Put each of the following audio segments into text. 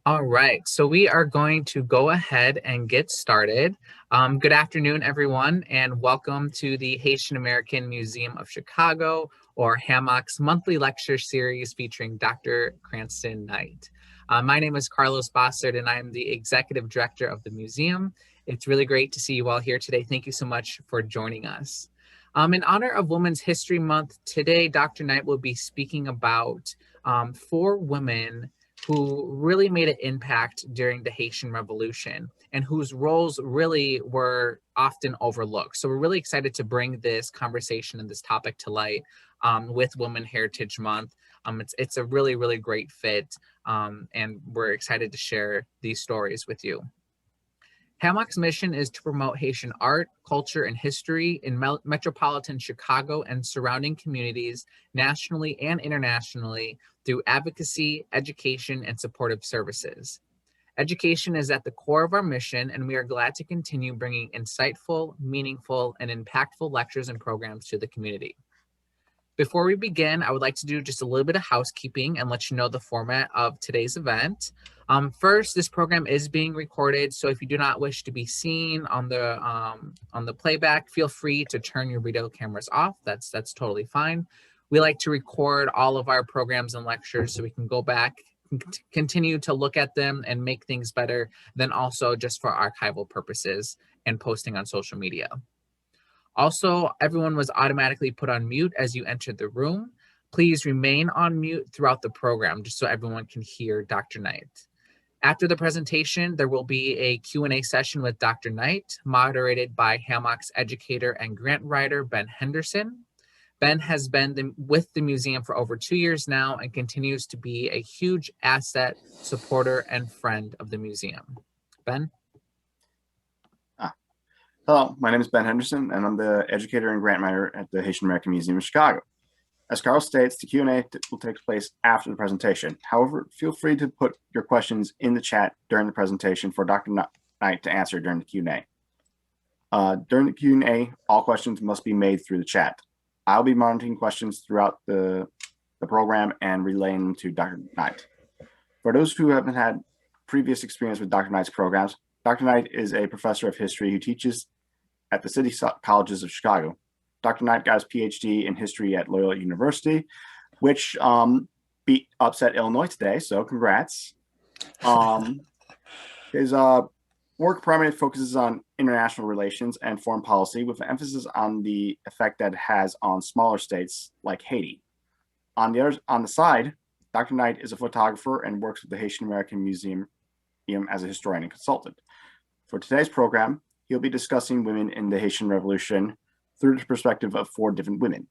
All right, so we are going to go ahead and get started. Good afternoon, everyone, and welcome to the Haitian American Museum of Chicago, or HAMOC's monthly lecture series featuring Dr. Crasnton Knight. My name is Carlos Bossard, and I am the Executive Director of the museum. It's really great to see you all here today. Thank you so much for joining us. In honor of Women's History Month, today Dr. Knight will be speaking about 4 women who really made an impact during the Haitian Revolution and whose roles really were often overlooked. So we're really excited to bring this conversation and this topic to light with Women Heritage Month. It's a really, really great fit, and we're excited to share these stories with you. HAMOC's mission is to promote Haitian art, culture, and history in metropolitan Chicago and surrounding communities nationally and internationally through advocacy, education, and supportive services. Education is at the core of our mission, and we are glad to continue bringing insightful, meaningful, and impactful lectures and programs to the community. Before we begin, I would like to do just a little bit of housekeeping and let you know the format of today's event. First, this program is being recorded, so if you do not wish to be seen on the playback, feel free to turn your video cameras off. That's totally fine. We like to record all of our programs and lectures so we can go back, continue to look at them and make things better, then also just for archival purposes and posting on social media. Also, everyone was automatically put on mute as you entered the room. Please remain on mute throughout the program just so everyone can hear Dr. Knight. After the presentation, there will be a Q&A session with Dr. Knight, moderated by HAMOC's educator and grant writer, Ben Henderson. Ben has been with the museum for over 2 years now and continues to be a huge asset, supporter, and friend of the museum. Ben? Hello, my name is Ben Henderson, and I'm the educator and grant writer at the Haitian American Museum of Chicago. As Carl states, the Q&A will take place after the presentation. However, feel free to put your questions in the chat during the presentation for Dr. Knight to answer during the Q&A. During the Q&A, all questions must be made through the chat. I'll be monitoring questions throughout the program and relaying them to Dr. Knight. For those who haven't had previous experience with Dr. Knight's programs, Dr. Knight is a professor of history who teaches at the City Colleges of Chicago. Dr. Knight got his PhD in history at Loyola University, which upset Illinois today, so congrats. His work primarily focuses on international relations and foreign policy with an emphasis on the effect that it has on smaller states like Haiti. On the side, Dr. Knight is a photographer and works with the Haitian American Museum as a historian and consultant. For today's program, he'll be discussing women in the Haitian Revolution through the perspective of 4 different women.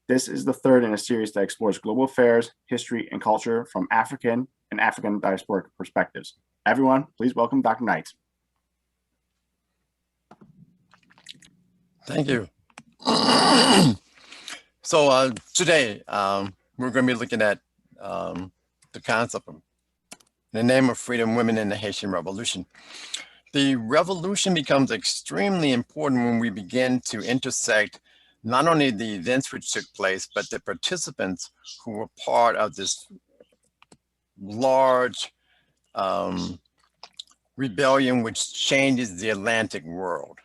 This is the third in a series that explores global affairs, history, and culture from African and African diasporic perspectives. Everyone, please welcome Dr. Knight. Thank you. So today, we're going to be looking at the concept of the name of freedom, women in the Haitian Revolution. The revolution becomes extremely important when we begin to intersect not only the events which took place, but the participants who were part of this large rebellion which changes the Atlantic world.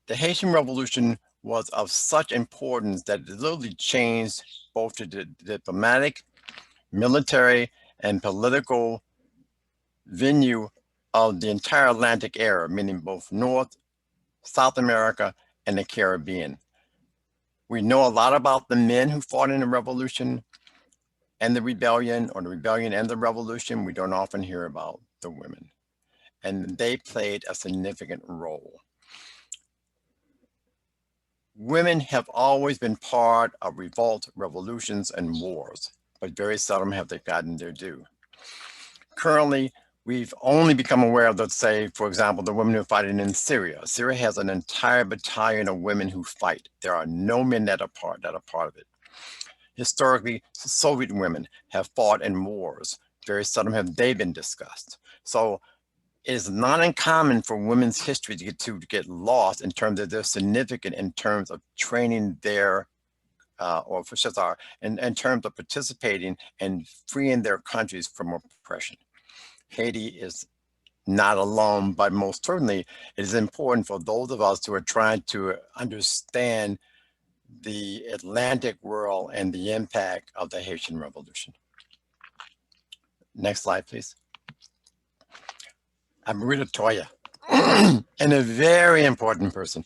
The Haitian Revolution was of such importance that it literally changed both the diplomatic, military, and political venue of the entire Atlantic area, meaning both North, South America, and the Caribbean. We know a lot about the men who fought in the revolution and the rebellion, or the rebellion and the revolution. We don't often hear about the women, and they played a significant role. Women have always been part of revolts, revolutions, and wars, but very seldom have they gotten their due. Currently, we've only become aware of, let's say, for example, the women who are fighting in Syria. Syria has an entire battalion of women who fight. There are no men that are part of it. Historically, Soviet women have fought in wars. Very seldom have they been discussed. So it is not uncommon for women's history to get lost in terms of their significance in terms of training their or for Cesar in terms of participating and freeing their countries from oppression. Haiti is not alone, but most certainly it is important for those of us who are trying to understand the Atlantic world and the impact of the Haitian Revolution. Next slide, please. Adbaraya Toya, and a very important person.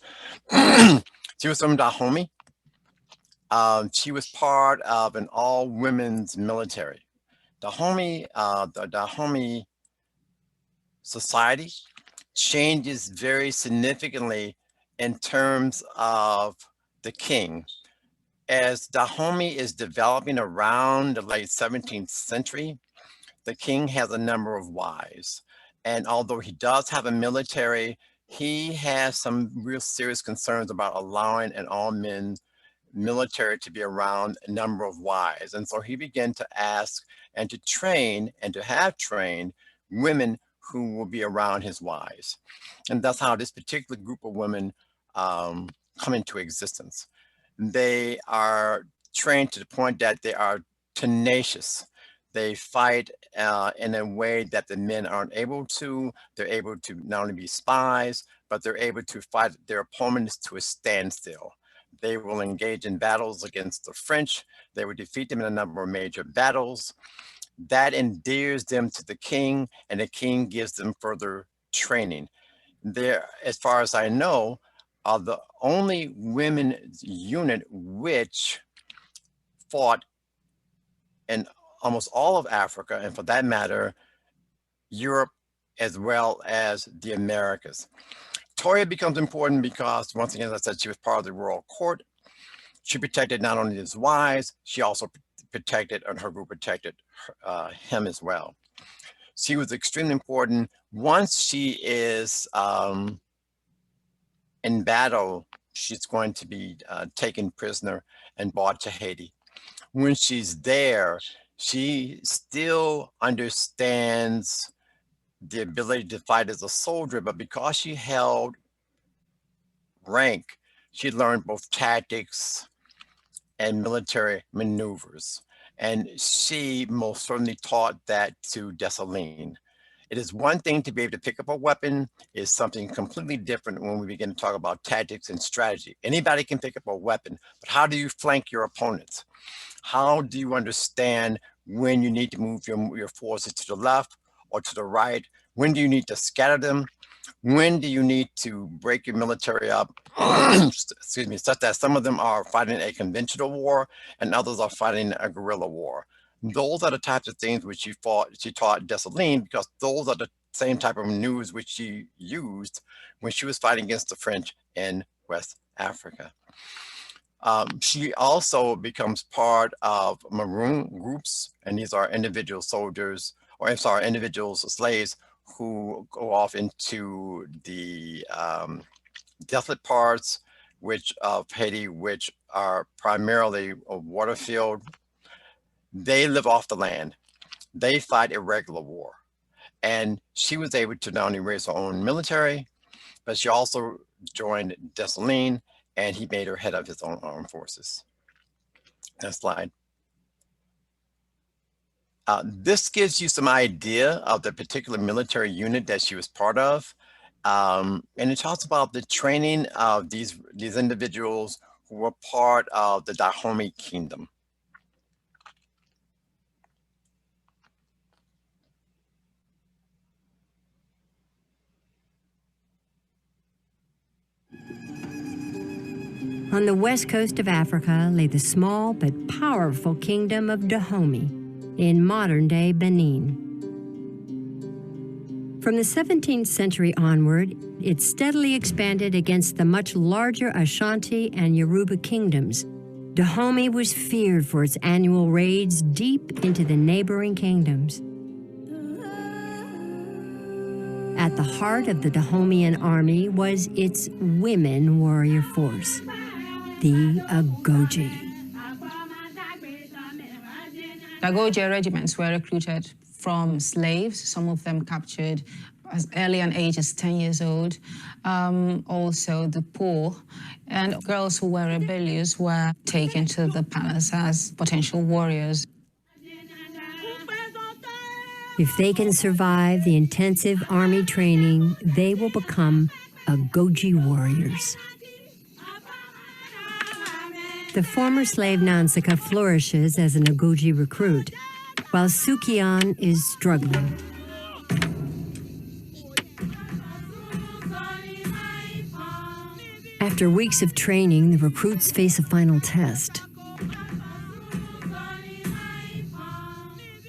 She was from Dahomey. She was part of an all-women's military. The Dahomey society changes very significantly in terms of the king. As Dahomey is developing around the late 17th century, the king has a number of wives. And although he does have a military, he has some real serious concerns about allowing an all-men military to be around a number of wives. And so he began to ask and to train and to have trained women who will be around his wives. And that's how this particular group of women come into existence. They are trained to the point that they are tenacious. They fight in a way that the men aren't able to. They're able to not only be spies, but they're able to fight their opponents to a standstill. They will engage in battles against the French. They will defeat them in a number of major battles. That endears them to the king, and the king gives them further training. They're, as far as I know, are the only women's unit which fought in almost all of Africa, and for that matter, Europe as well as the Americas. Toya becomes important because, once again, as I said, she was part of the royal court. She protected not only his wives, she also protected, and her group protected him as well. She was extremely important. Once she is in battle, she's going to be taken prisoner and brought to Haiti. When she's there, she still understands the ability to fight as a soldier, but because she held rank, she learned both tactics and military maneuvers. And she most certainly taught that to Dessalines. It is one thing to be able to pick up a weapon, is something completely different when we begin to talk about tactics and strategy. Anybody can pick up a weapon, but how do you flank your opponents? How do you understand when you need to move your forces to the left or to the right? When do you need to scatter them? When do you need to break your military up? Excuse me, such that some of them are fighting a conventional war and others are fighting a guerrilla war. Those are the types of things which she taught Dessalines, because those are the same type of maneuvers which she used when she was fighting against the French in West Africa. She also becomes part of maroon groups, and these are individual soldiers, or I'm sorry, individual slaves who go off into the desolate parts of Haiti, which are primarily a water field. They live off the land. They fight irregular war. And she was able to not only raise her own military, but she also joined Dessalines, and he made her head of his own armed forces. Next slide. This gives you some idea of the particular military unit that she was part of. And it talks about the training of these individuals who were part of the Dahomey Kingdom. On the west coast of Africa lay the small but powerful kingdom of Dahomey in modern-day Benin. From the 17th century onward, it steadily expanded against the much larger Ashanti and Yoruba kingdoms. Dahomey was feared for its annual raids deep into the neighboring kingdoms. At the heart of the Dahomeyan army was its women warrior force, the Agoji. The Agoji regiments were recruited from slaves, some of them captured as early an age as 10 years old. Also the poor and girls who were rebellious were taken to the palace as potential warriors. If they can survive the intensive army training, they will become Agoji warriors. The former slave Nansika flourishes as an Agoji recruit, while Sukian is struggling. After weeks of training, the recruits face a final test.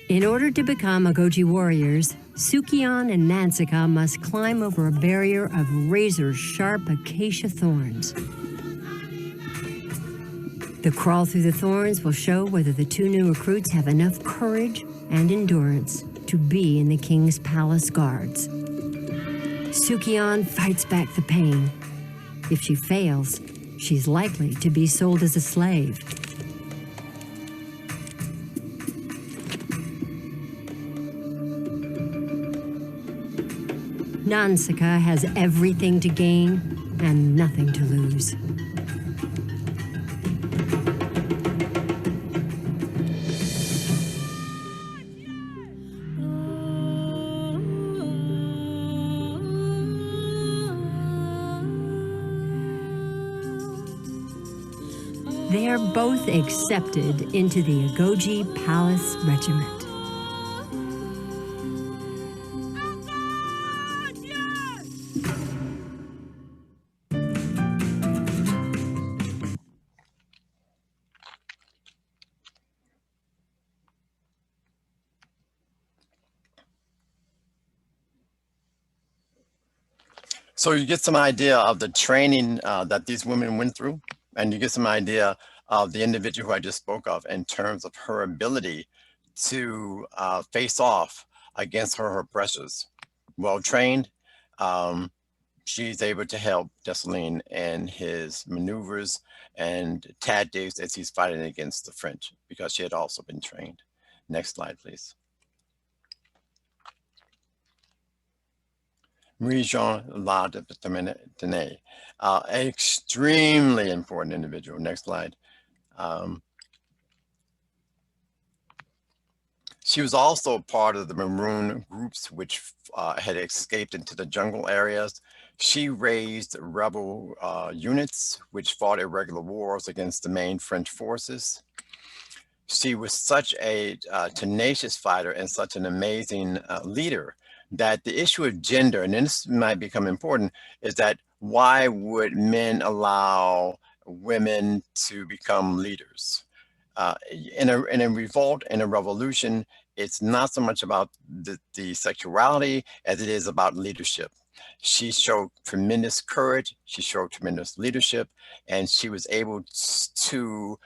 In order to become Agoji warriors, Sukian and Nansika must climb over a barrier of razor-sharp acacia thorns. The crawl through the thorns will show whether the two new recruits have enough courage and endurance to be in the king's palace guards. Sukian fights back the pain. If she fails, she's likely to be sold as a slave. Nansika has everything to gain and nothing to lose. They are both accepted into the Agoji Palace Regiment. So you get some idea of the training that these women went through, and you get some idea of the individual who I just spoke of in terms of her ability to face off against her oppressors. Well trained, she's able to help Dessalines in his maneuvers and tactics as he's fighting against the French, because she had also been trained. Next slide, please. Marie-Jeanne Lamartiniére, an extremely important individual. Next slide. She was also part of the Maroon groups, which had escaped into the jungle areas. She raised rebel units, which fought irregular wars against the main French forces. She was such a tenacious fighter and such an amazing leader that the issue of gender, and this might become important, is that why would men allow women to become leaders? In a revolt, in a revolution, it's not so much about the sexuality as it is about leadership. She showed tremendous courage, she showed tremendous leadership, and she was able to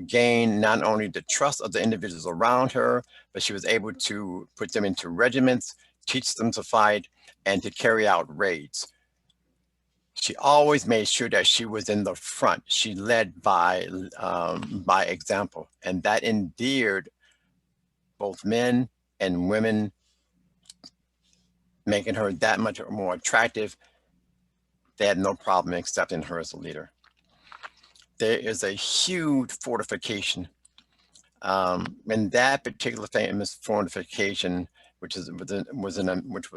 gain not only the trust of the individuals around her, but she was able to put them into regiments, teach them to fight, and to carry out raids. She always made sure that she was in the front. She led by example, and that endeared both men and women, making her that much more attractive. They had no problem accepting her as a leader. There is a huge fortification, and that particular famous fortification, which was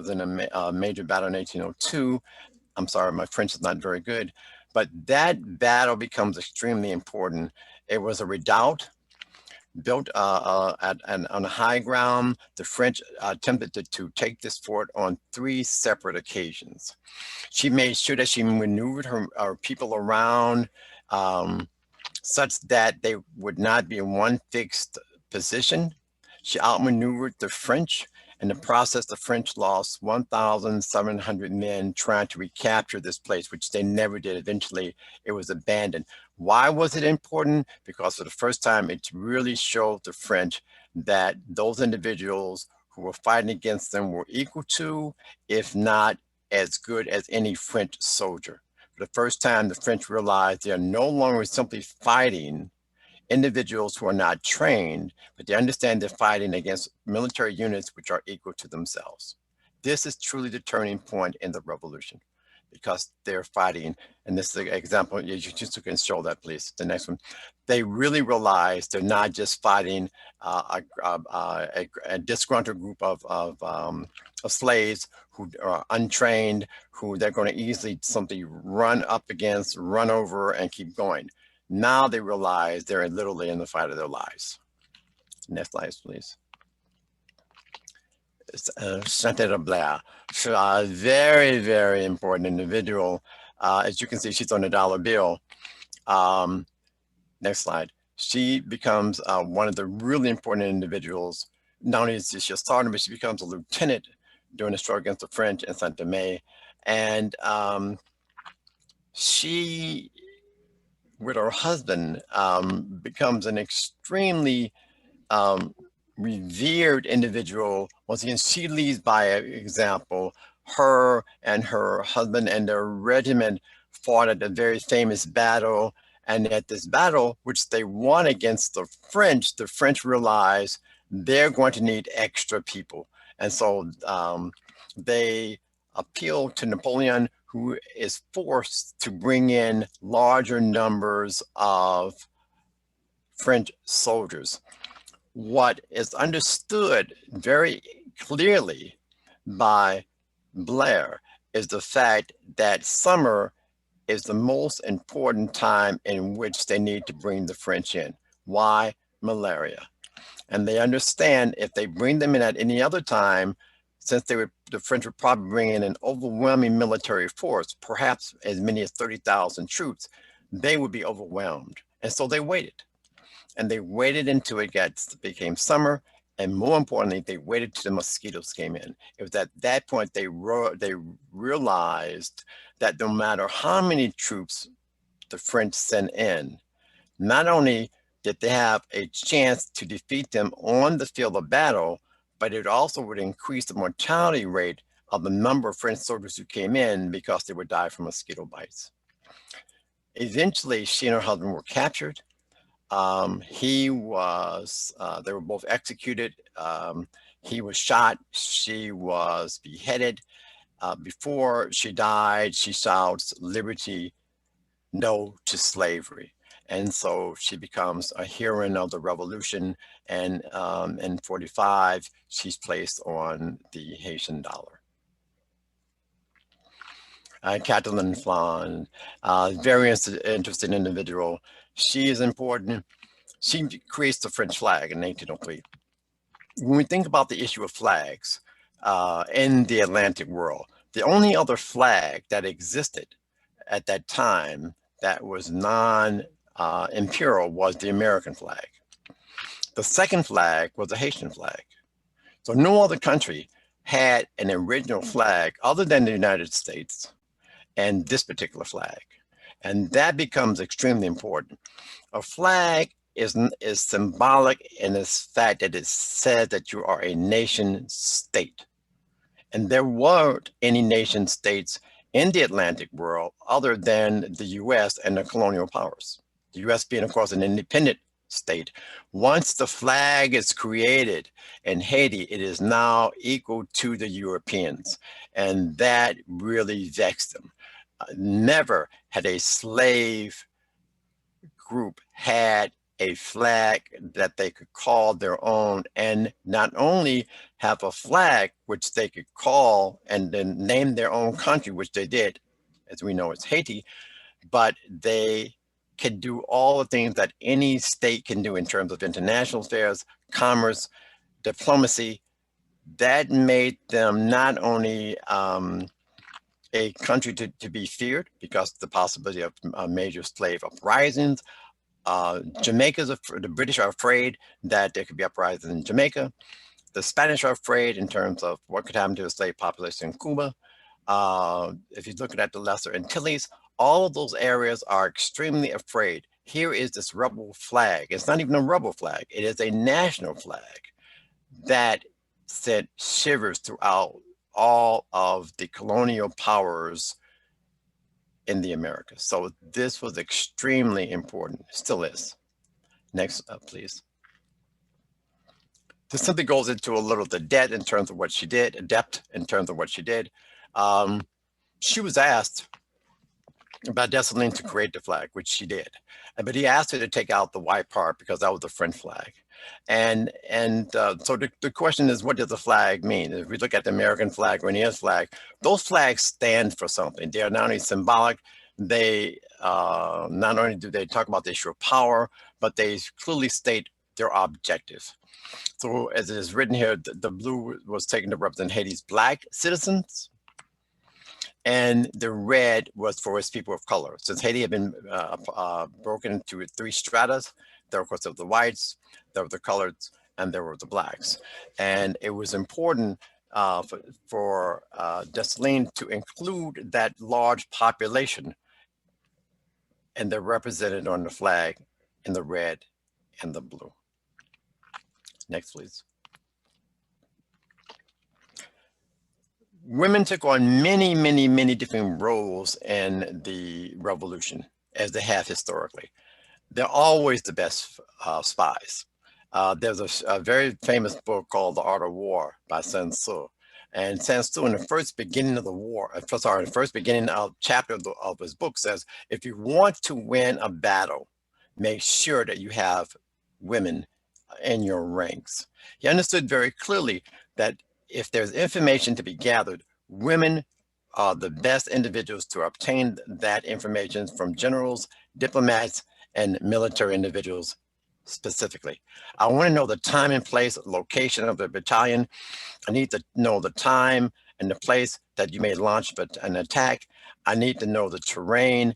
in a major battle in 1802. I'm sorry, my French is not very good, but that battle becomes extremely important. It was a redoubt built on a high ground. The French attempted to take this fort on 3 separate occasions. She made sure that she maneuvered her people around such that they would not be in one fixed position. She outmaneuvered the French. In the process, the French lost 1,700 men trying to recapture this place, which they never did. Eventually, it was abandoned. Why was it important? Because for the first time, it really showed the French that those individuals who were fighting against them were equal to, if not as good as any French soldier. For the first time, the French realized they are no longer simply fighting individuals who are not trained, but they understand they're fighting against military units which are equal to themselves. This is truly the turning point in the revolution, because they're fighting. And this is an example. You just can show that, please. The next one. They really realize they're not just fighting a disgruntled group of slaves who are untrained, who they're going to easily simply run up against, run over, and keep going. Now they realize they're literally in the fight of their lives. Next slide, please. Sanité Belair, very, very important individual. As you can see, she's on the dollar bill. Next slide. She becomes one of the really important individuals. Not only is she a sergeant, but she becomes a lieutenant during the struggle against the French in Saint-Domingue. And she, with her husband, becomes an extremely revered individual. Once again, she leads by example. Her and her husband and their regiment fought at a very famous battle. And at this battle, which they won against the French realized they're going to need extra people. And so they appeal to Napoleon, who is forced to bring in larger numbers of French soldiers. What is understood very clearly by Blair is the fact that summer is the most important time in which they need to bring the French in. Why? Malaria. And they understand if they bring them in at any other time, since the French would probably bring in an overwhelming military force, perhaps as many as 30,000 troops, they would be overwhelmed. And so they waited. And they waited until it became summer. And more importantly, they waited till the mosquitoes came in. It was at that point they realized that no matter how many troops the French sent in, not only did they have a chance to defeat them on the field of battle, but it also would increase the mortality rate of the number of French soldiers who came in, because they would die from mosquito bites. Eventually, she and her husband were captured. They were both executed. He was shot, she was beheaded. Before she died, she shouts, "Liberty, no to slavery." And so she becomes a heroine of the revolution. And in 45, she's placed on the Haitian dollar. Catherine Flan, very interesting individual. She is important. She creates the French flag in 1803. When we think about the issue of flags in the Atlantic world, the only other flag that existed at that time that was non-imperial was the American flag. The second flag was the Haitian flag. So no other country had an original flag other than the United States and this particular flag. And that becomes extremely important. A flag is symbolic in its fact that it says that you are a nation state. And there weren't any nation states in the Atlantic world other than the US and the colonial powers. The US being, of course, an independent state. Once the flag is created in Haiti, it is now equal to the Europeans. And that really vexed them. Never had a slave group had a flag that they could call their own, and not only have a flag which they could call and then name their own country, which they did, as we know it's Haiti, but they can do all the things that any state can do in terms of international affairs, commerce, diplomacy. That made them not only a country to be feared because of the possibility of major slave uprisings. The British are afraid that there could be uprisings in Jamaica. The Spanish are afraid in terms of what could happen to the slave population in Cuba. If you're looking at the Lesser Antilles, all of those areas are extremely afraid. Here is this rebel flag. It's not even a rebel flag. It is a national flag that sent shivers throughout all of the colonial powers in the Americas. So this was extremely important, still is. Next, please. this simply goes into a little the debt in terms of what she did, depth in terms of what she did. She was asked by Dessalines to create the flag, which she did. But he asked her to take out the white part because that was the French flag. So the question is, what does the flag mean? If we look at the American flag or any other flag, those flags stand for something. They are not only symbolic, they not only do they talk about the issue of power, but they clearly state their objective. So as it is written here, the blue was taken to represent Haiti's Black citizens, and the red was for its people of color. Since Haiti had been broken into 3 stratas, there of course there were the whites, there were the coloreds, and there were the blacks. And it was important for Dessalines to include that large population, and they're represented on the flag in the red and the blue. Next, please. Women took on many, many, many different roles in the revolution, as they have historically. They're always the best spies. There's a very famous book called The Art of War by Sun Tzu. And Sun Tzu, in the first beginning of the war, in the first beginning of chapter of his book says, if you want to win a battle, make sure that you have women in your ranks. He understood very clearly that if there's information to be gathered, women are the best individuals to obtain that information from generals, diplomats, and military individuals specifically. I want to know the time and place, location of the battalion. I need to know the time and the place that you may launch an attack. I need to know the terrain.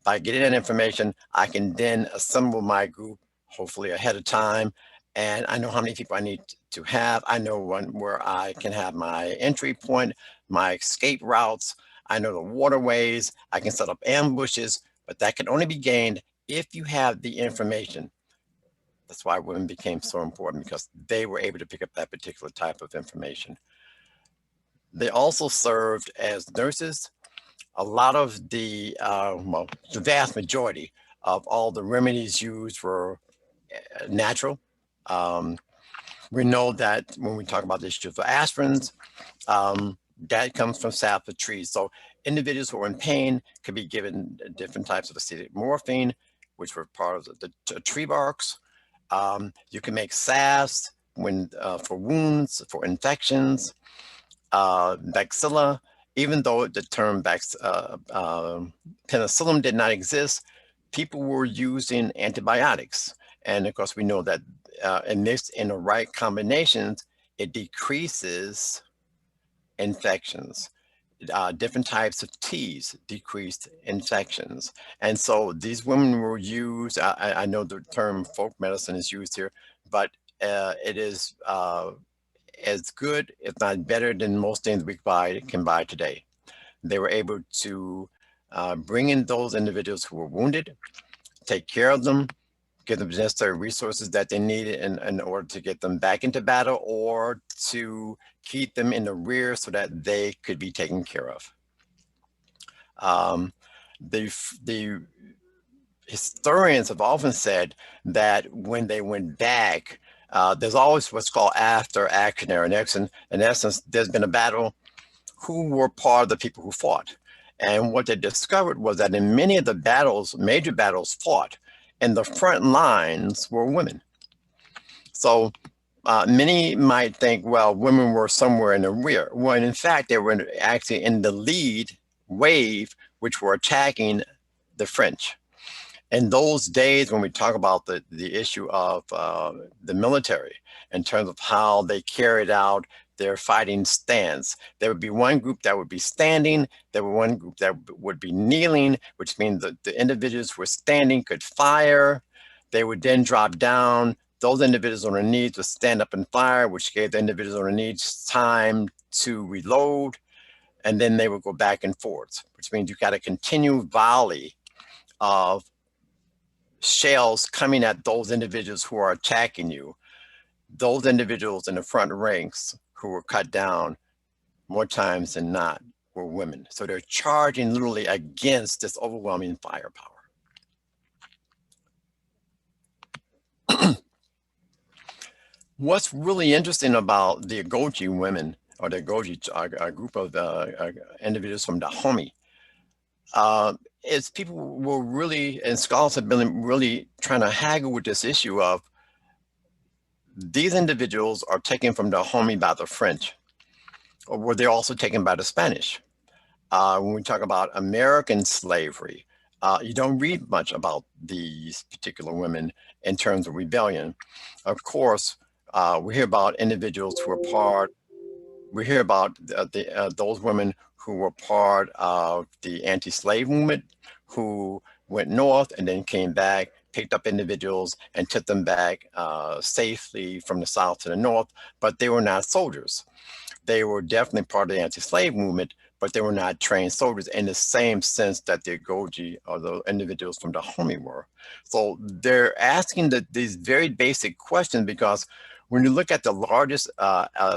By getting that information, I can then assemble my group, hopefully ahead of time. And I know how many people I need to have. I know where I can have my entry point, my escape routes. I know the waterways. I can set up ambushes, but that can only be gained if you have the information. That's why women became so important, because they were able to pick up that particular type of information. They also served as nurses. A lot of the vast majority of all the remedies used were natural. We know that when we talk about the issue of aspirins, that comes from sap of trees. So individuals who are in pain could be given different types of acidic morphine, which were part of the tree barks. You can make salves for wounds, for infections, Bacilla. Even though the term penicillin did not exist, people were using antibiotics. And of course, we know that mixed in the right combinations, it decreases infections. Different types of teas decreased infections. And so these women were used, I know the term folk medicine is used here, but it is as good, if not better, than most things we can buy today. They were able to bring in those individuals who were wounded, take care of them, give them the necessary resources that they needed in order to get them back into battle, or to keep them in the rear so that they could be taken care of. The historians have often said that when they went back, there's always what's called after action there. In essence, there's been a battle. Who were part of the people who fought? And what they discovered was that in many of the battles, major battles fought, in the front lines were women. So many might think, well, women were somewhere in the rear. When in fact, they were actually in the lead wave, which were attacking the French. In those days, when we talk about the issue of the military, in terms of how they carried out their fighting stance, there would be one group that would be standing, there were one group that would be kneeling, which means that the individuals who were standing could fire. They would then drop down. Those individuals on their knees would stand up and fire, which gave the individuals on their knees time to reload. And then they would go back and forth, which means you got a continued volley of shells coming at those individuals who are attacking you. Those individuals in the front ranks who were cut down more times than not were women. So they're charging literally against this overwhelming firepower. What's really interesting about the Agoji women, or the Agoji, a group of individuals from Dahomey, is people were really, and scholars have been really trying to haggle with this issue of these individuals are taken from Dahomey by the French, or were they also taken by the Spanish? When we talk about American slavery, you don't read much about these particular women in terms of rebellion. Of course, we hear about individuals who are part, we hear about those women who were part of the anti-slave movement, who went north and then came back, picked up individuals and took them back safely from the south to the north, but they were not soldiers. They were definitely part of the anti-slave movement, but they were not trained soldiers in the same sense that the Agoji or the individuals from Dahomey were. So they're asking these very basic questions, because when you look at the largest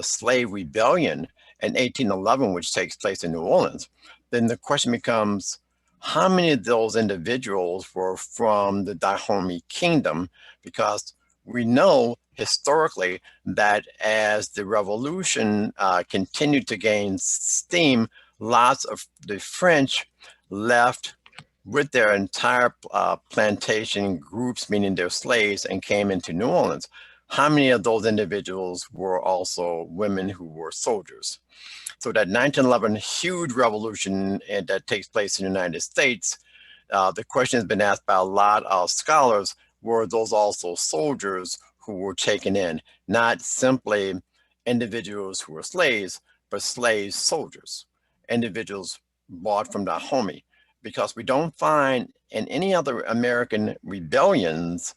slave rebellion in 1811, which takes place in New Orleans, then the question becomes, how many of those individuals were from the Dahomey Kingdom? Because we know historically that as the revolution continued to gain steam, lots of the French left with their entire plantation groups, meaning their slaves, and came into New Orleans. How many of those individuals were also women who were soldiers? So that 1911 huge revolution that takes place in the United States, the question has been asked by a lot of scholars, were those also soldiers who were taken in, not simply individuals who were slaves, but slave soldiers, individuals bought from Dahomey, because we don't find in any other American rebellions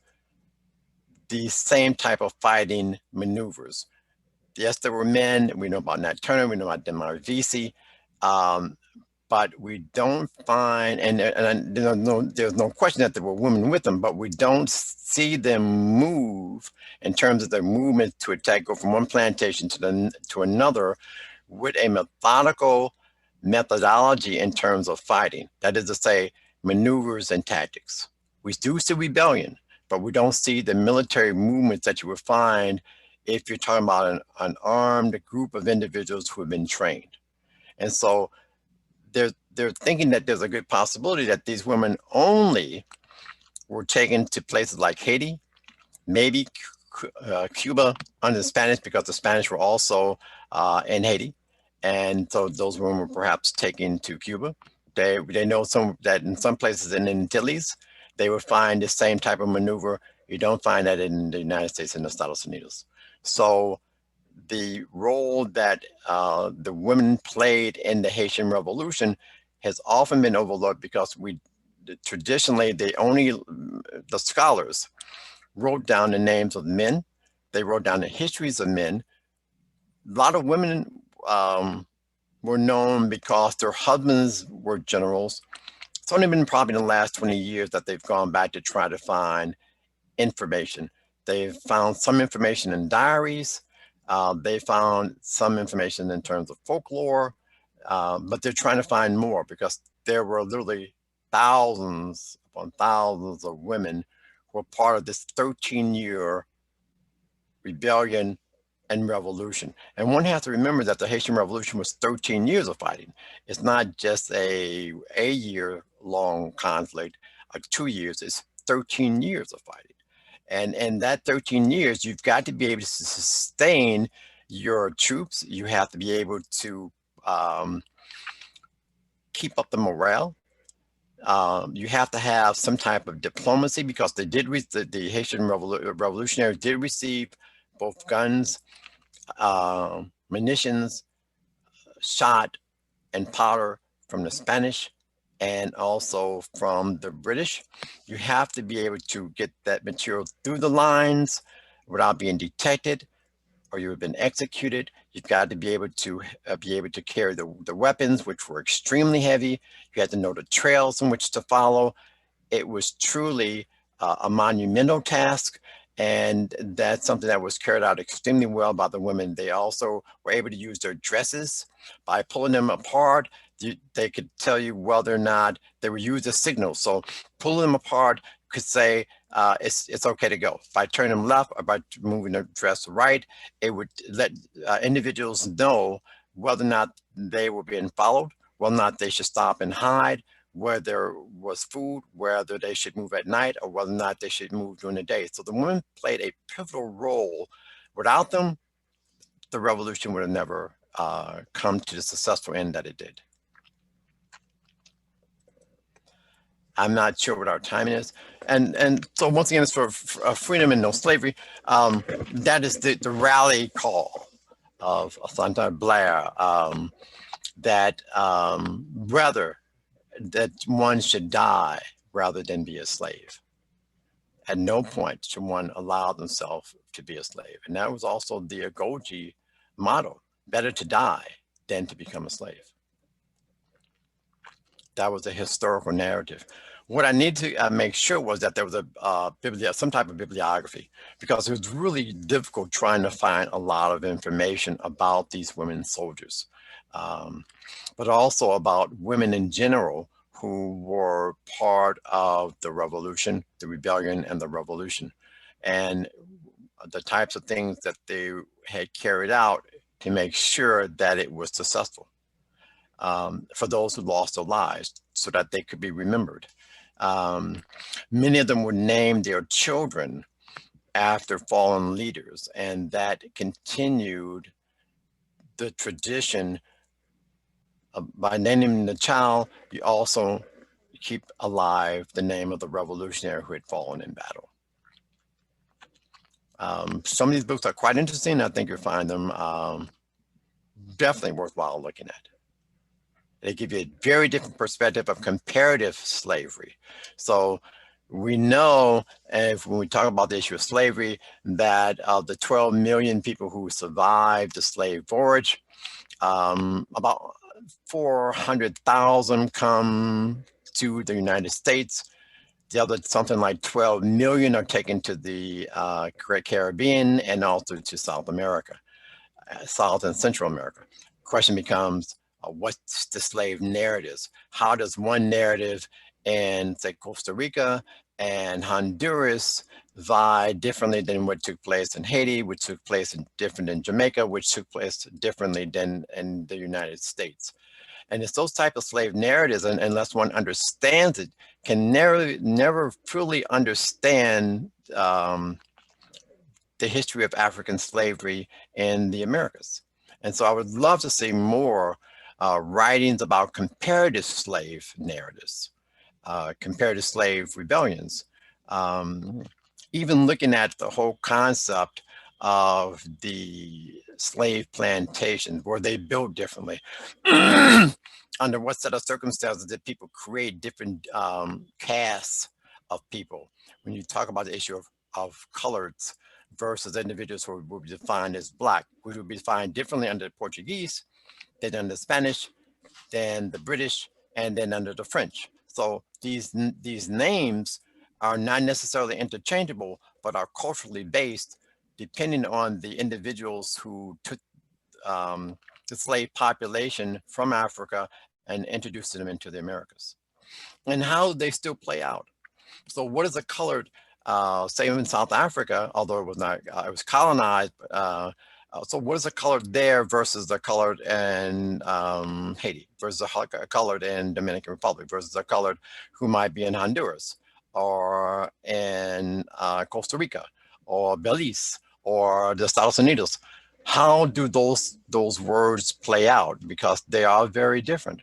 the same type of fighting maneuvers. Yes, there were men. We know about Nat Turner. We know about Demar Vesey, but we don't find, and there's no question that there were women with them, but we don't see them move in terms of their movement to attack, go from one plantation to another with a methodical methodology in terms of fighting. That is to say, maneuvers and tactics. We do see rebellion, but we don't see the military movements that you would find if you're talking about an armed group of individuals who have been trained. And so they're thinking that there's a good possibility that these women only were taken to places like Haiti, maybe Cuba under the Spanish, because the Spanish were also in Haiti. And so those women were perhaps taken to Cuba. They know that in some places in the Antilles, they would find the same type of maneuver. You don't find that in the United States in the Estados Unidos. So the role that the women played in the Haitian Revolution has often been overlooked, because traditionally the scholars wrote down the names of men. They wrote down the histories of men. A lot of women were known because their husbands were generals. It's only been probably in the last 20 years that they've gone back to try to find information. They've found some information in diaries. They found some information in terms of folklore, but they're trying to find more, because there were literally thousands upon thousands of women who were part of this 13-year rebellion and revolution. And one has to remember that the Haitian Revolution was 13 years of fighting. It's not just a year-long conflict, like 2 years, it's 13 years of fighting. And in that 13 years, you've got to be able to sustain your troops. You have to be able to keep up the morale. You have to have some type of diplomacy, because they did the Haitian revolutionaries did receive both guns, munitions, shot, and powder from the Spanish and also from the British. You have to be able to get that material through the lines without being detected, or you have been executed. You've got to be able to carry the weapons, which were extremely heavy. You had to know the trails in which to follow. It was truly a monumental task, and that's something that was carried out extremely well by the women. They also were able to use their dresses. By pulling them apart, they could tell you whether or not they were used as signals. So pulling them apart could say, it's okay to go. By turning them left or by moving the dress right, it would let individuals know whether or not they were being followed, whether or not they should stop and hide, where there was food, whether they should move at night, or whether or not they should move during the day. So the women played a pivotal role. Without them, the revolution would have never come to the successful end that it did. I'm not sure what our timing is. And so once again, it's for freedom and no slavery. That is the rally call of Sanite Belair, that rather that one should die rather than be a slave. At no point should one allow themselves to be a slave. And that was also the Agoge motto: better to die than to become a slave. That was a historical narrative. What I need to make sure was that there was a some type of bibliography, because it was really difficult trying to find a lot of information about these women soldiers, but also about women in general who were part of the revolution, the rebellion, and the revolution, and the types of things that they had carried out to make sure that it was successful. For those who lost their lives, so that they could be remembered. Many of them would name their children after fallen leaders, and that continued the tradition by naming the child. You also keep alive the name of the revolutionary who had fallen in battle. Some of these books are quite interesting. I think you'll find them definitely worthwhile looking at. They give you a very different perspective of comparative slavery. So we know, and when we talk about the issue of slavery, that of the 12 million people who survived the slave voyage, about 400,000 come to the United States. The other, something like 12 million, are taken to the Caribbean and also to South America, South and Central America. Question becomes, what's the slave narratives? How does one narrative in, say, Costa Rica and Honduras vie differently than what took place in Haiti, which took place different in Jamaica, which took place differently than in the United States? And it's those type of slave narratives, and unless one understands it, can never truly understand the history of African slavery in the Americas. And so I would love to see more writings about comparative slave narratives, comparative slave rebellions, even looking at the whole concept of the slave plantations, where they built differently. Under what set of circumstances did people create different castes of people? When you talk about the issue of coloreds versus individuals who would be defined as Black, which would be defined differently under the Portuguese, then under Spanish, then the British, and then under the French. So these names are not necessarily interchangeable, but are culturally based, depending on the individuals who took the slave population from Africa and introduced them into the Americas, and how they still play out. So what is a colored, say in South Africa, although it was not, it was colonized, so what is the colored there versus the colored in Haiti, versus the colored in Dominican Republic, versus the colored who might be in Honduras or in Costa Rica or Belize or the Estados Unidos? How do those words play out? Because they are very different.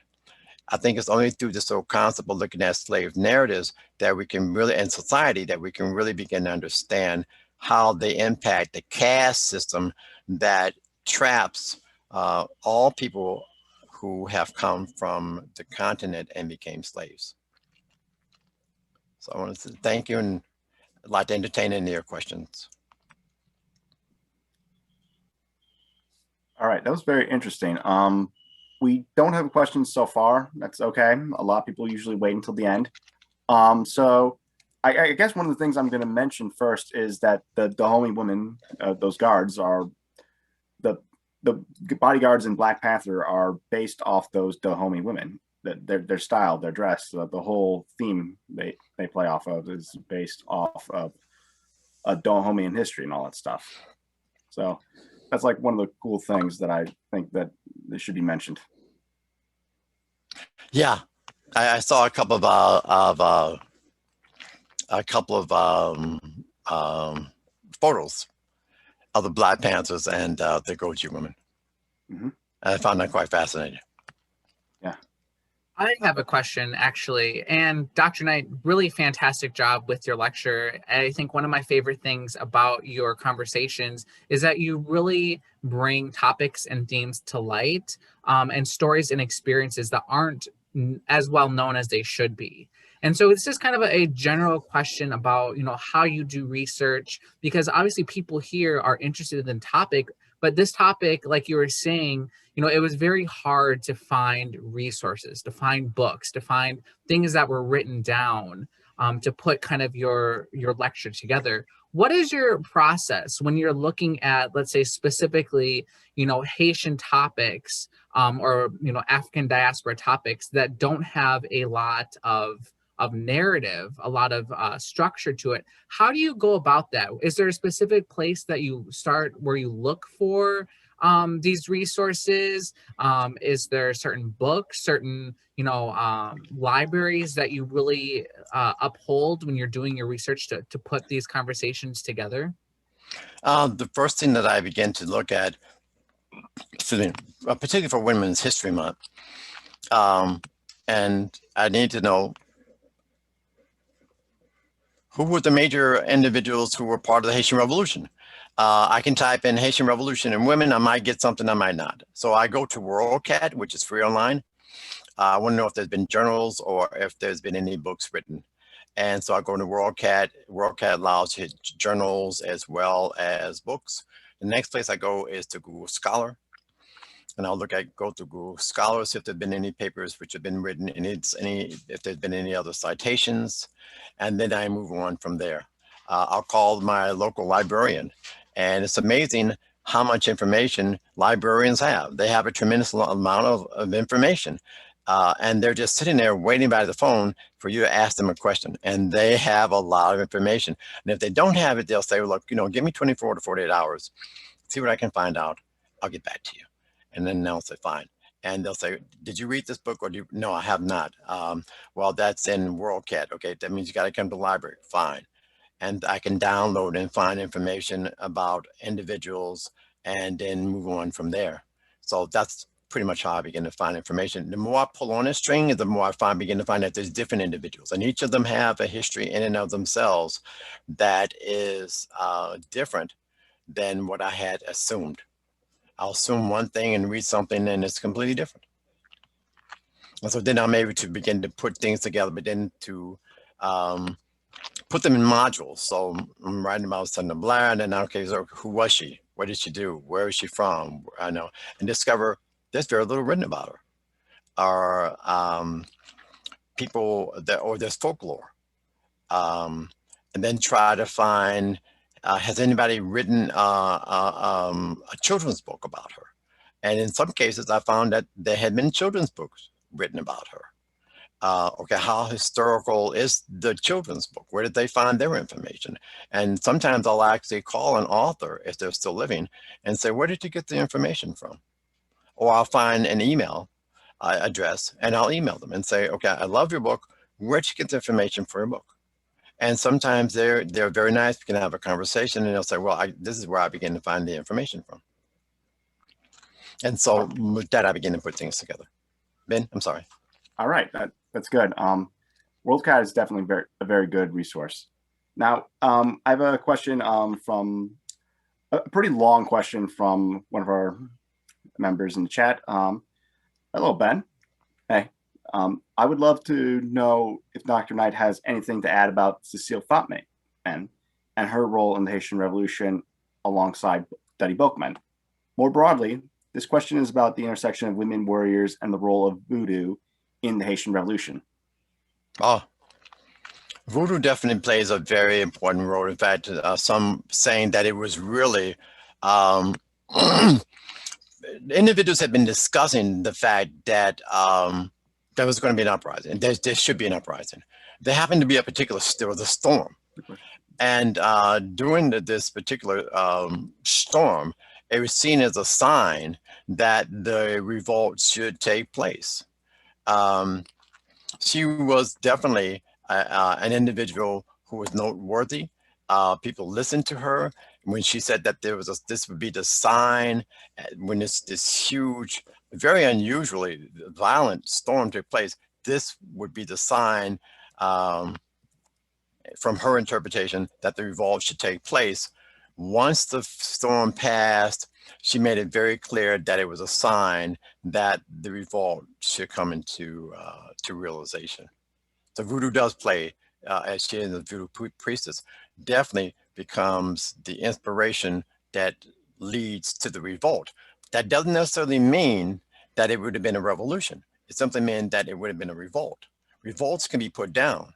I think it's only through this whole concept of looking at slave narratives that we can really, in society, that we can really begin to understand how they impact the caste system that traps all people who have come from the continent and became slaves. So I want to thank you, and I'd like to entertain any of your questions. All right, that was very interesting. We don't have questions so far. That's okay. A lot of people usually wait until the end. So I guess one of the things I'm going to mention first is that the Dahomey women, those guards, are the bodyguards in Black Panther are based off those Dahomey women. their style, their dress, the whole theme they play off of is based off of Dahomey history and all that stuff. So that's like one of the cool things that I think that this should be mentioned. Yeah, I saw a couple of photos of the Black Panthers and the Goji women. Mm-hmm. I found that quite fascinating. Yeah. I have a question, actually. And Dr. Knight, really fantastic job with your lecture. I think one of my favorite things about your conversations is that you really bring topics and themes to light, and stories and experiences that aren't as well known as they should be. And so it's just kind of a general question about, how you do research, because obviously people here are interested in the topic, but this topic, like you were saying, it was very hard to find resources, to find books, to find things that were written down, to put kind of your lecture together. What is your process when you're looking at, let's say specifically, Haitian topics, or, African diaspora topics that don't have a lot of narrative, a lot of structure to it? How do you go about that? Is there a specific place that you start where you look for these resources? Is there certain books, certain libraries that you really uphold when you're doing your research to put these conversations together? The first thing that I begin to look at, particularly for Women's History Month, and I need to know who were the major individuals who were part of the Haitian Revolution. I can type in Haitian Revolution and women. I might get something, I might not. So I go to WorldCat, which is free online. I want to know if there's been journals or if there's been any books written. And so I go to WorldCat. WorldCat allows journals as well as books. The next place I go is to Google Scholar. And I'll go to Google Scholar, see if there've been any papers which have been written, and if there's been any other citations, and then I move on from there. I'll call my local librarian, and it's amazing how much information librarians have. They have a tremendous amount of information, and they're just sitting there waiting by the phone for you to ask them a question, and they have a lot of information. And if they don't have it, they'll say, well, look, give me 24 to 48 hours, see what I can find out, I'll get back to you. And then they'll say, fine. And they'll say, did you read this book or no, I have not. Well, that's in WorldCat. Okay, that means you got to come to the library. Fine. And I can download and find information about individuals and then move on from there. So that's pretty much how I begin to find information. The more I pull on a string, the more I begin to find that there's different individuals, and each of them have a history in and of themselves that is different than what I had assumed. I'll assume one thing and read something and it's completely different. And so then I'm able to begin to put things together, but then to put them in modules. So I'm writing about Sanite Belair, and then, okay, so who was she? What did she do? Where is she from? I know, and discover there's very little written about her. Or people that, or there's folklore. And then try to find, has anybody written a children's book about her? And in some cases, I found that there had been children's books written about her. Okay, how historical is the children's book? Where did they find their information? And sometimes I'll actually call an author, if they're still living, and say, where did you get the information from? Or I'll find an email address and I'll email them and say, okay, I love your book. Where'd you get the information for your book? And sometimes they're very nice. We can have a conversation and they'll say, well, this is where I begin to find the information from. And so with that, I begin to put things together. Ben, I'm sorry. All right, that's good. WorldCat is definitely a very good resource. Now, I have a question from a pretty long question from one of our members in the chat. Hello, Ben. Hey. I would love to know if Dr. Knight has anything to add about Cecile Fatme and her role in the Haitian Revolution alongside Dutty Boukman. More broadly, this question is about the intersection of women warriors and the role of voodoo in the Haitian Revolution. Oh, voodoo definitely plays a very important role. In fact, some saying that it was really, individuals have been discussing the fact that there was going to be an uprising. And there should be an uprising. There happened to be a particular, there was a storm. And during this particular storm, it was seen as a sign that the revolt should take place. She was definitely an individual who was noteworthy. People listened to her when she said that this would be the sign when this huge, very unusually violent storm took place. This would be the sign from her interpretation that the revolt should take place. Once the storm passed, she made it very clear that it was a sign that the revolt should come into to realization. So voodoo does play, as she is the voodoo priestess, definitely becomes the inspiration that leads to the revolt. That doesn't necessarily mean that it would have been a revolution. It simply meant that it would have been a revolt. Revolts can be put down.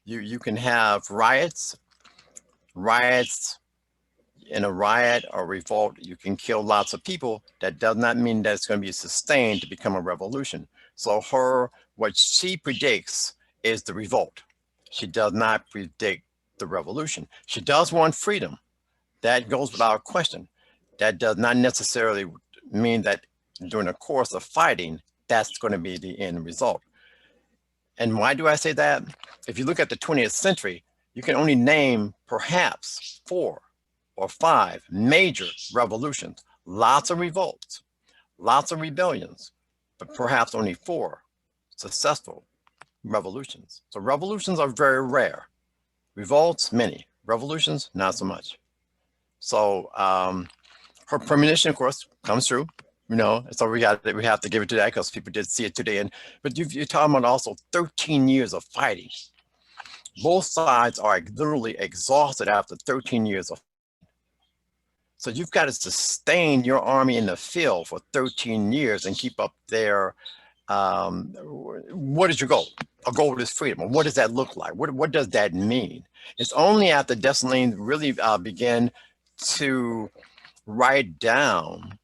You can have riots in a riot or revolt, you can kill lots of people. That does not mean that it's going to be sustained to become a revolution. So what she predicts is the revolt. She does not predict the revolution. She does want freedom. That goes without question. That does not necessarily mean that during the course of fighting, that's going to be the end result. And why do I say that? If you look at the 20th century, you can only name perhaps 4 or 5 major revolutions, lots of revolts, lots of rebellions, but perhaps only 4 successful revolutions. So revolutions are very rare. Revolts, many. Revolutions, not so much. So her premonition, of course, comes true. You know, so we have to give it to that because people did see it today. But you're talking about also 13 years of fighting. Both sides are literally exhausted after 13 years of fighting. So you've got to sustain your army in the field for 13 years and keep up their, what is your goal? A goal is freedom. What does that look like? What does that mean? It's only after Dessalines really began to write down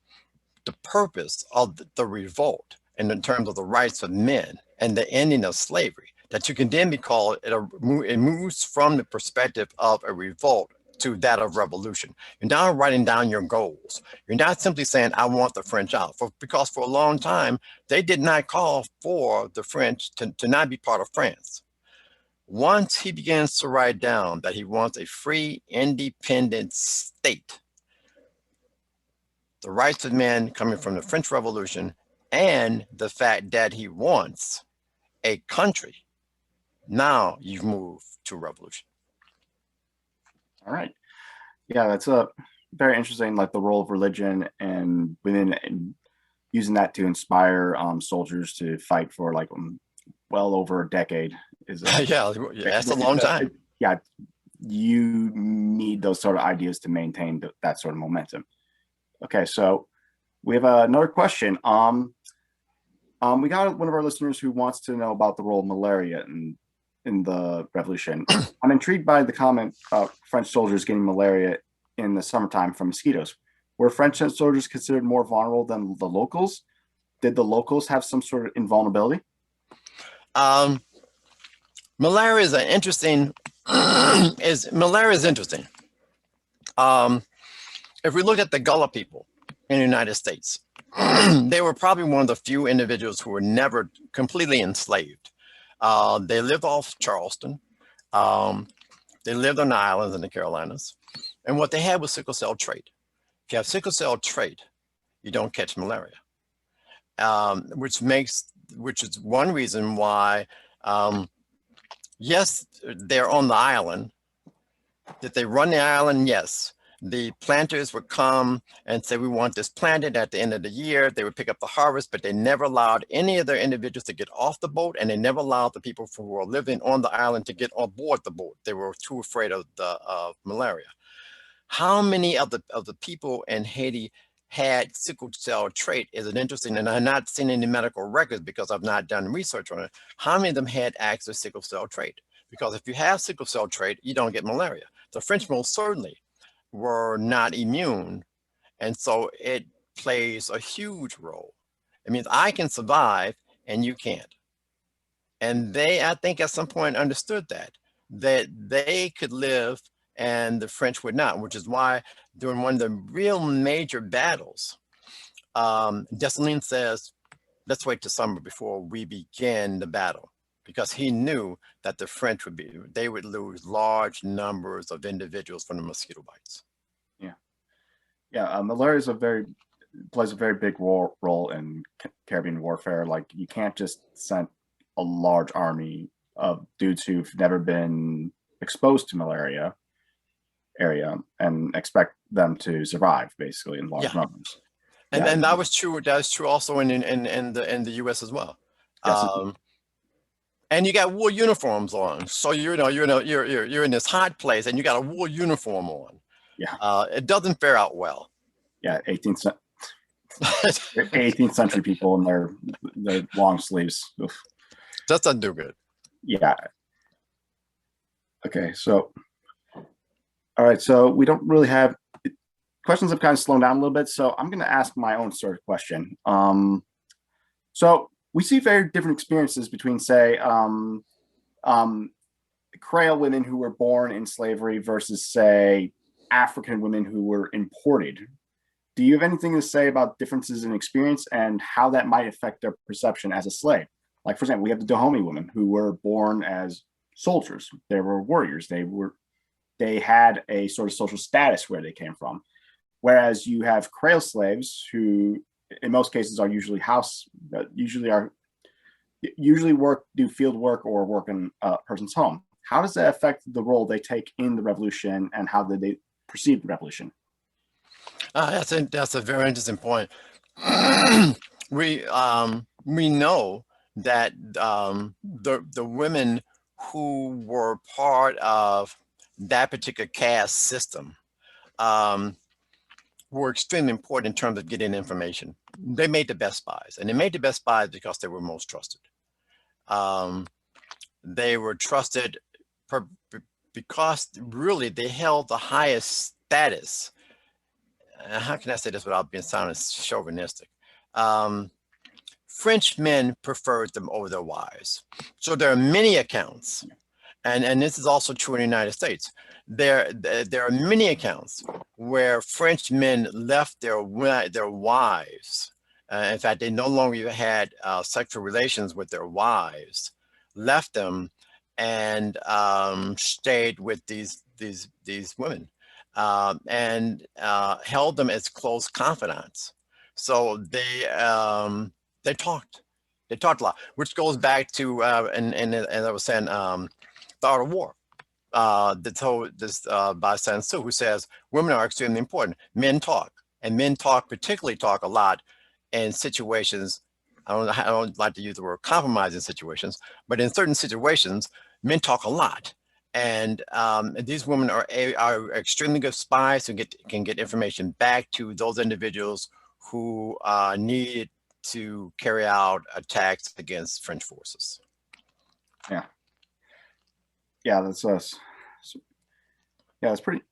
the purpose of the revolt and in terms of the rights of men and the ending of slavery, that you can then be called, it moves from the perspective of a revolt to that of revolution. You're now writing down your goals. You're not simply saying, I want the French out, because for a long time, they did not call for the French to not be part of France. Once he begins to write down that he wants a free, independent state, the rights of men coming from the French Revolution, and the fact that he wants a country, now you've moved to revolution. All right. Yeah, that's very interesting, like the role of religion and using that to inspire soldiers to fight for like well over a decade. Yeah, that's a long time. Yeah, you need those sort of ideas to maintain that sort of momentum. Okay, so we have another question. We got one of our listeners who wants to know about the role of malaria in the revolution. I'm intrigued by the comment about French soldiers getting malaria in the summertime from mosquitoes. Were French soldiers considered more vulnerable than the locals? Did the locals have some sort of invulnerability? Malaria is an interesting. Malaria is interesting. If we look at the Gullah people in the United States, they were probably one of the few individuals who were never completely enslaved. They lived off Charleston. They lived on the islands in the Carolinas. And what they had was sickle cell trait. If you have sickle cell trait, you don't catch malaria, which is one reason why, yes, they're on the island. Did they run the island? Yes. The planters would come and say, we want this planted. At the end of the year, they would pick up the harvest, but they never allowed any of their individuals to get off the boat, and they never allowed the people who were living on the island to get on board the boat. They were too afraid of the malaria. How many of the people in Haiti had sickle cell trait is an interesting, and I've not seen any medical records because I've not done research on it. How many of them had actual sickle cell trait? Because if you have sickle cell trait, you don't get malaria. The French most certainly were not immune. And so it plays a huge role. It means I can survive and you can't. And they, I think at some point understood that they could live and the French would not, which is why during one of the real major battles, Dessalines says, let's wait till summer before we begin the battle, because he knew that the French they would lose large numbers of individuals from the mosquito bites. Yeah, malaria plays a very big role in Caribbean warfare. Like, you can't just send a large army of dudes who've never been exposed to malaria area and expect them to survive, basically, in large numbers. And then that was true. That was true also in the U.S. as well. Yes, and you got wool uniforms on, so you're in this hot place, and you got a wool uniform on. Yeah, it doesn't fare out well. Yeah, 18th century people in their long sleeves. Oof. That doesn't do good. Yeah. Okay, so all right, so we don't really have questions. Have kind of slowed down a little bit, so I'm going to ask my own sort of question. So we see very different experiences between, say, Creole women who were born in slavery versus, say, African women who were imported. Do you have anything to say about differences in experience and how that might affect their perception as a slave? Like, for example, we have the Dahomey women who were born as soldiers. They were warriors. They had a sort of social status where they came from. Whereas you have Creole slaves who, in most cases, are usually do field work or work in a person's home. How does that affect the role they take in the revolution, and how did they perceive the revolution? That's a very interesting point. We know that the women who were part of that particular caste system were extremely important in terms of getting information. They made the best spies, and they made the best spies because they were most trusted. They were trusted because really they held the highest status. How can I say this without being sounding chauvinistic? French men preferred them over their wives. So there are many accounts, and this is also true in the United States. There are many accounts where French men left their wives. In fact, they no longer had sexual relations with their wives, left them, and stayed with these women, and held them as close confidants. So they talked a lot, which goes back to and as I was saying, the Art of War. By Sun Tzu, who says women are extremely important. Men talk, and men particularly talk a lot in situations. I don't like to use the word compromising situations, but in certain situations, men talk a lot. And these women are extremely good spies who can get information back to those individuals who needed to carry out attacks against French forces. Yeah, that's us. Yeah, it's pretty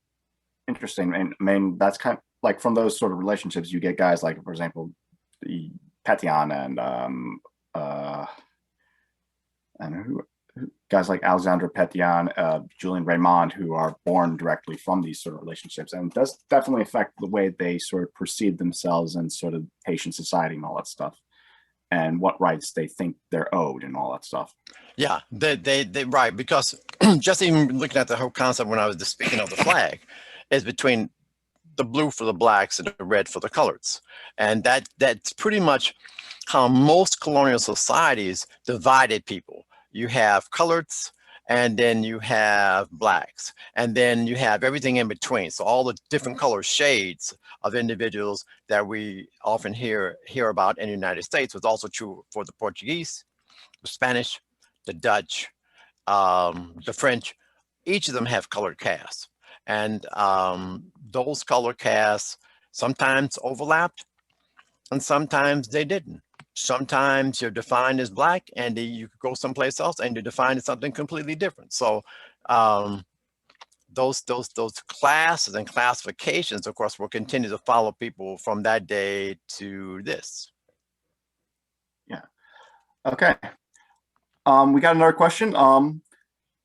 interesting. And I mean, that's kind of like, from those sort of relationships, you get guys like, for example, the Pétion and guys like Alexandre Pétion, Julien Raymond, who are born directly from these sort of relationships. And it does definitely affect the way they sort of perceive themselves and sort of Haitian society and all that stuff, and what rights they think they're owed and all that stuff. Yeah, they right, because just even looking at the whole concept when I was just speaking of the flag, is between the blue for the blacks and the red for the coloreds. And that's pretty much how most colonial societies divided people. You have coloreds, and then you have blacks, and then you have everything in between. So all the different color shades of individuals that we often hear about in the United States was also true for the Portuguese, the Spanish, the Dutch, the French. Each of them have colored casts, and those color casts sometimes overlapped, and sometimes they didn't. Sometimes you're defined as black, and you could go someplace else and you're defined as something completely different. So those classes and classifications, of course, will continue to follow people from that day to this. Yeah. Okay. We got another question.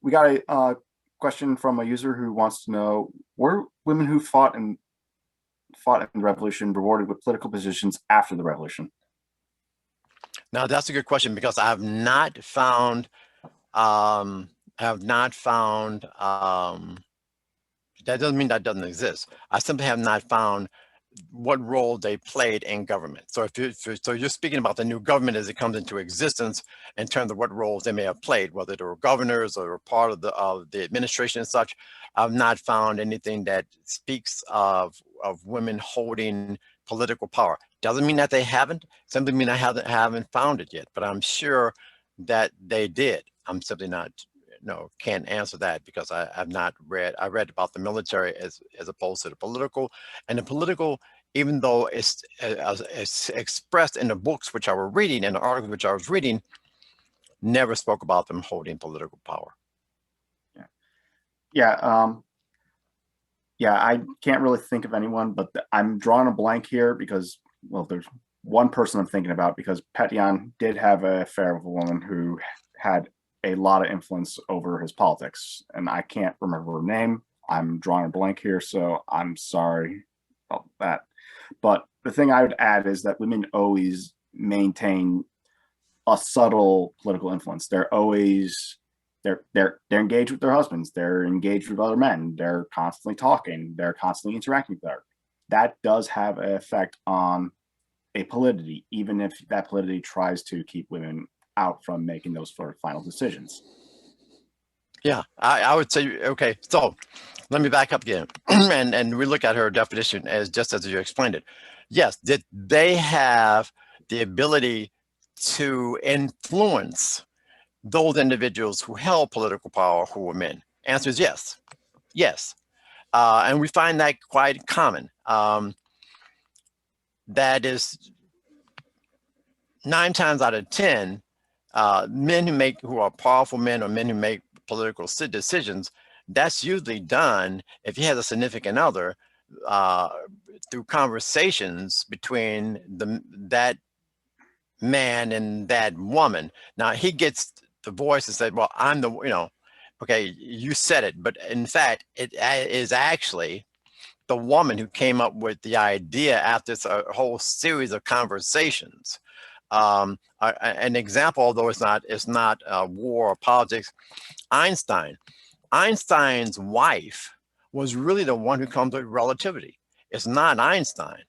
We got a question from a user who wants to know, were women who fought in the revolution rewarded with political positions after the revolution? Now that's a good question, because I have not found that doesn't mean that doesn't exist. I simply have not found what role they played in government. So so you're speaking about the new government as it comes into existence in terms of what roles they may have played, whether they were governors or part of the administration and such. I've not found anything that speaks of women holding political power. Doesn't mean that they haven't, simply mean I haven't found it yet, but I'm sure that they did. I'm simply not, can't answer that because I've not read. I read about the military as opposed to the political, and the political, even though it's expressed in the books which I were reading and the articles which I was reading, never spoke about them holding political power. Yeah, I can't really think of anyone, but I'm drawing a blank here because, well, there's one person I'm thinking about, because Pétion did have an affair with a woman who had a lot of influence over his politics, and I can't remember her name. I'm drawing a blank here, so I'm sorry about that. But the thing I would add is that women always maintain a subtle political influence. They're always they're engaged with their husbands. They're engaged with other men. They're constantly talking. They're constantly interacting with her. That does have an effect on a polity, even if that polity tries to keep women out from making those sort of final decisions. Yeah, I would say, okay, so let me back up again and we look at her definition as just as you explained it. Yes, did they have the ability to influence those individuals who held political power who were men? Answer is yes, yes. And we find that quite common. That is 9 times out of 10, men who are powerful men or men who make political decisions, that's usually done if he has a significant other through conversations between that man and that woman. Now he gets the voice and said, well, I'm the, okay, you said it, but in fact, it is actually the woman who came up with the idea after a whole series of conversations. An example, although it's not war or politics, Einstein's wife was really the one who comes with relativity. It's not Einstein.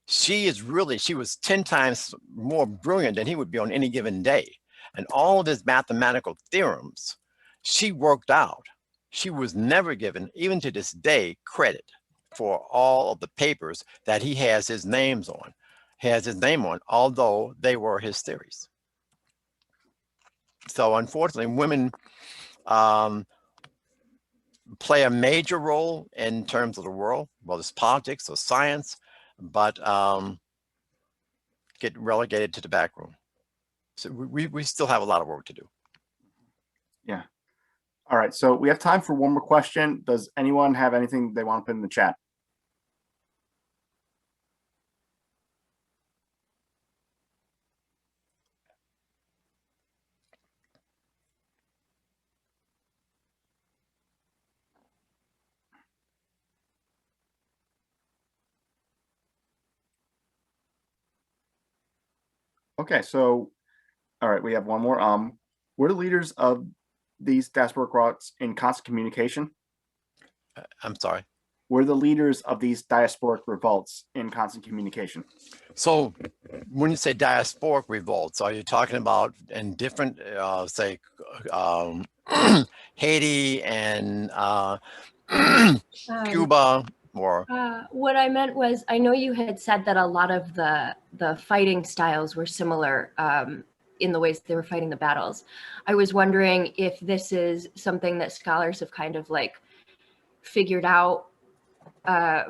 She was 10 times more brilliant than he would be on any given day. And all of his mathematical theorems, she worked out. She was never given, even to this day, credit for all of the papers that he has his name on, although they were his theories. So unfortunately, women play a major role in terms of the world, whether it's politics or science, but get relegated to the back room. So we still have a lot of work to do. Yeah. All right. So we have time for one more question. Does anyone have anything they want to put in the chat? Okay, so all right, we have one more. Were the leaders of these diasporic routes in constant communication? I'm sorry. Were the leaders of these diasporic revolts in constant communication? So when you say diasporic revolts, are you talking about in different, say, Haiti and Cuba, or? What I meant was, I know you had said that a lot of the fighting styles were similar in the ways they were fighting the battles. I was wondering if this is something that scholars have kind of like figured out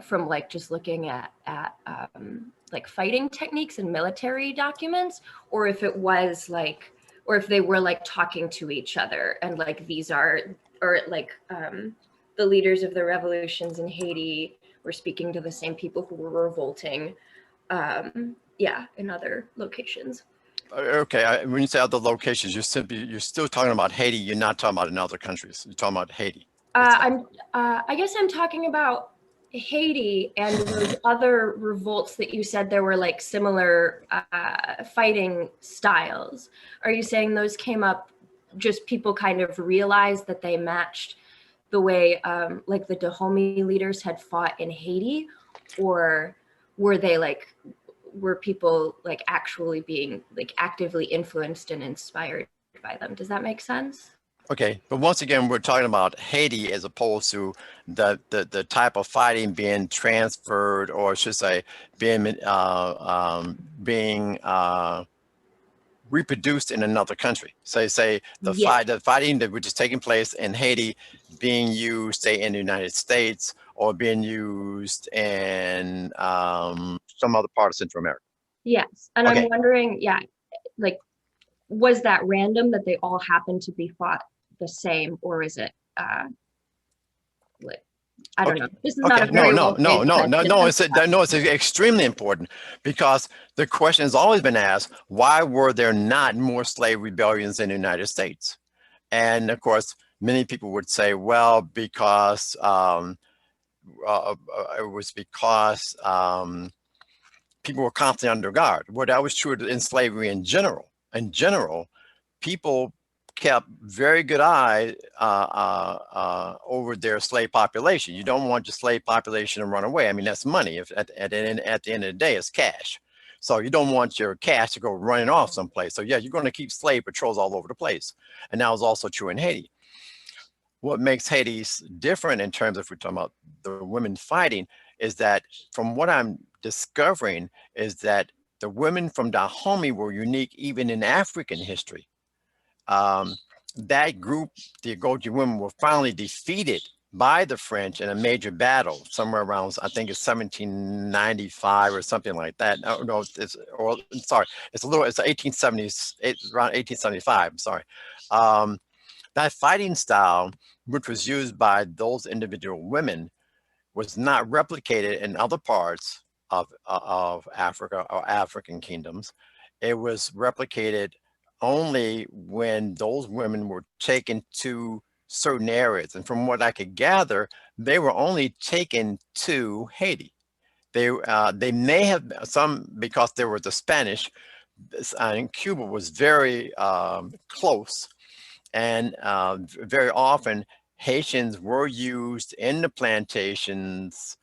from like just looking at like fighting techniques and military documents, or if it was like, or if they were like talking to each other and like these are, or like the leaders of the revolutions in Haiti were speaking to the same people who were revolting, in other locations. Okay, when you say other locations, you're still talking about Haiti. You're not talking about in other countries. You're talking about Haiti. I guess I'm talking about Haiti and those other revolts that you said there were like similar fighting styles. Are you saying those came up, just people kind of realized that they matched the way like the Dahomey leaders had fought in Haiti, or were they like, were people like actually being like actively influenced and inspired by them? Does that make sense? Okay, but once again, we're talking about Haiti as opposed to the type of fighting being transferred, or I should say, being reproduced in another country. So say the fighting that which is taking place in Haiti being used, say, in the United States, or being used in some other part of Central America. Yes, and Okay. I'm wondering, yeah, like, was that random that they all happened to be fought the same, or is it like, I don't know. This is not a very No, it's extremely important, because the question has always been asked, why were there not more slave rebellions in the United States? And of course, many people would say, well, because it was because people were constantly under guard. Well, that was true in slavery in general. In general, people kept very good eye over their slave population. You don't want your slave population to run away. I mean, that's money. If at the end of the day, it's cash. So you don't want your cash to go running off someplace. So yeah, you're going to keep slave patrols all over the place. And that was also true in Haiti. What makes Haiti different in terms of, if we're talking about the women fighting, is that from what I'm discovering is that the women from Dahomey were unique even in African history. That group, the Agoji women, were finally defeated by the French in a major battle somewhere around, I think it's 1795 or something like that. No, it's 1870s, around 1875, I'm sorry. That fighting style, which was used by those individual women, was not replicated in other parts of Africa or African kingdoms. It was replicated only when those women were taken to certain areas. And from what I could gather, they were only taken to Haiti. They may have some, because there was the Spanish, and Cuba was very close. And very often Haitians were used in the plantations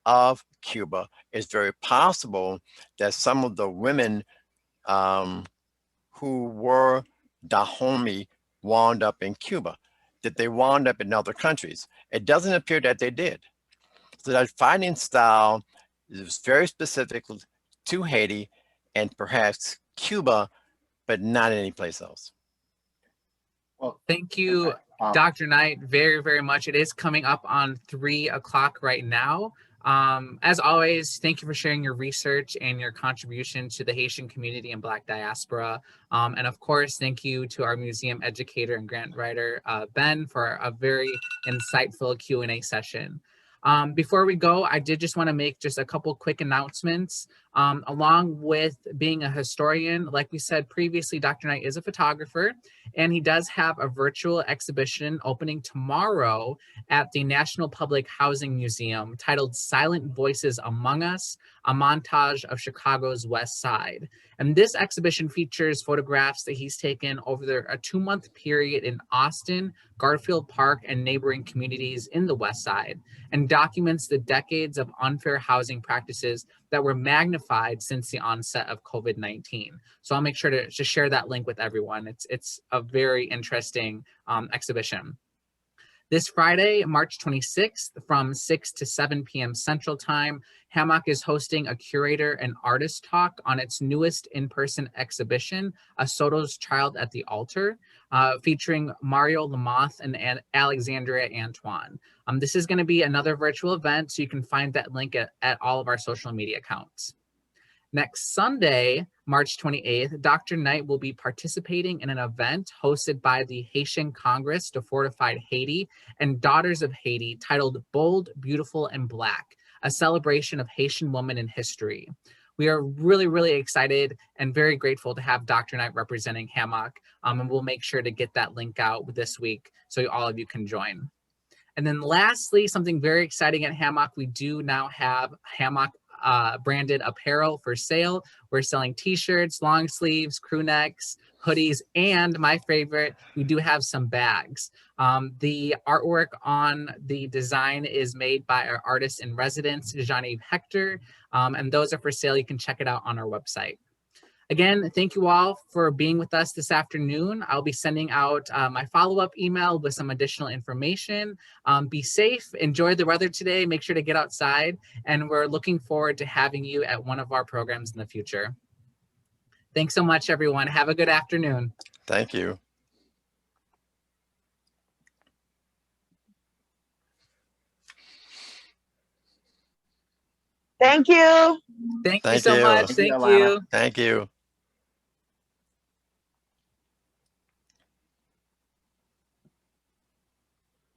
of Cuba. It's very possible that some of the women who were Dahomey wound up in Cuba, that they wound up in other countries. It doesn't appear that they did. So that fighting style is very specific to Haiti and perhaps Cuba, but not any place else. Well, thank you, Dr. Knight, very, very much. It is coming up on 3 o'clock right now. As always, thank you for sharing your research and your contribution to the Haitian community and Black diaspora. And of course, thank you to our museum educator and grant writer, Ben, for a very insightful Q&A session. Before we go, I did just want to make just a couple quick announcements. Along with being a historian, like we said previously, Dr. Knight is a photographer, and he does have a virtual exhibition opening tomorrow at the National Public Housing Museum titled Silent Voices Among Us, a montage of Chicago's West Side. And this exhibition features photographs that he's taken over a 2-month period in Austin, Garfield Park, and neighboring communities in the West Side, and documents the decades of unfair housing practices that were magnified since the onset of COVID-19. So I'll make sure to share that link with everyone. It's a very interesting exhibition. This Friday, March 26th, from 6 to 7 p.m. Central Time, HAMOC is hosting a curator and artist talk on its newest in-person exhibition, A Soto's Child at the Altar, featuring Mario Lamoth and Alexandria Antoine. This is going to be another virtual event, so you can find that link at all of our social media accounts. Next Sunday, March 28th, Dr. Knight will be participating in an event hosted by the Haitian Congress to Fortified Haiti and Daughters of Haiti titled Bold, Beautiful, and Black, a celebration of Haitian women in history. we are really, really excited and very grateful to have Dr. Knight representing HAMOC, and we'll make sure to get that link out this week so all of you can join. And then lastly, something very exciting at HAMOC, we do now have HAMOC branded apparel for sale. We're selling t-shirts, long sleeves, crew necks, hoodies, and my favorite, we do have some bags. The artwork on the design is made by our artist in residence, Jean-Yves Hector, and those are for sale. You can check it out on our website. Again, thank you all for being with us this afternoon. I'll be sending out my follow-up email with some additional information. Be safe, enjoy the weather today, make sure to get outside, and we're looking forward to having you at one of our programs in the future. Thanks so much, everyone. Have a good afternoon. Thank you. Thank you. Thank you so much. Thank you. Thank you.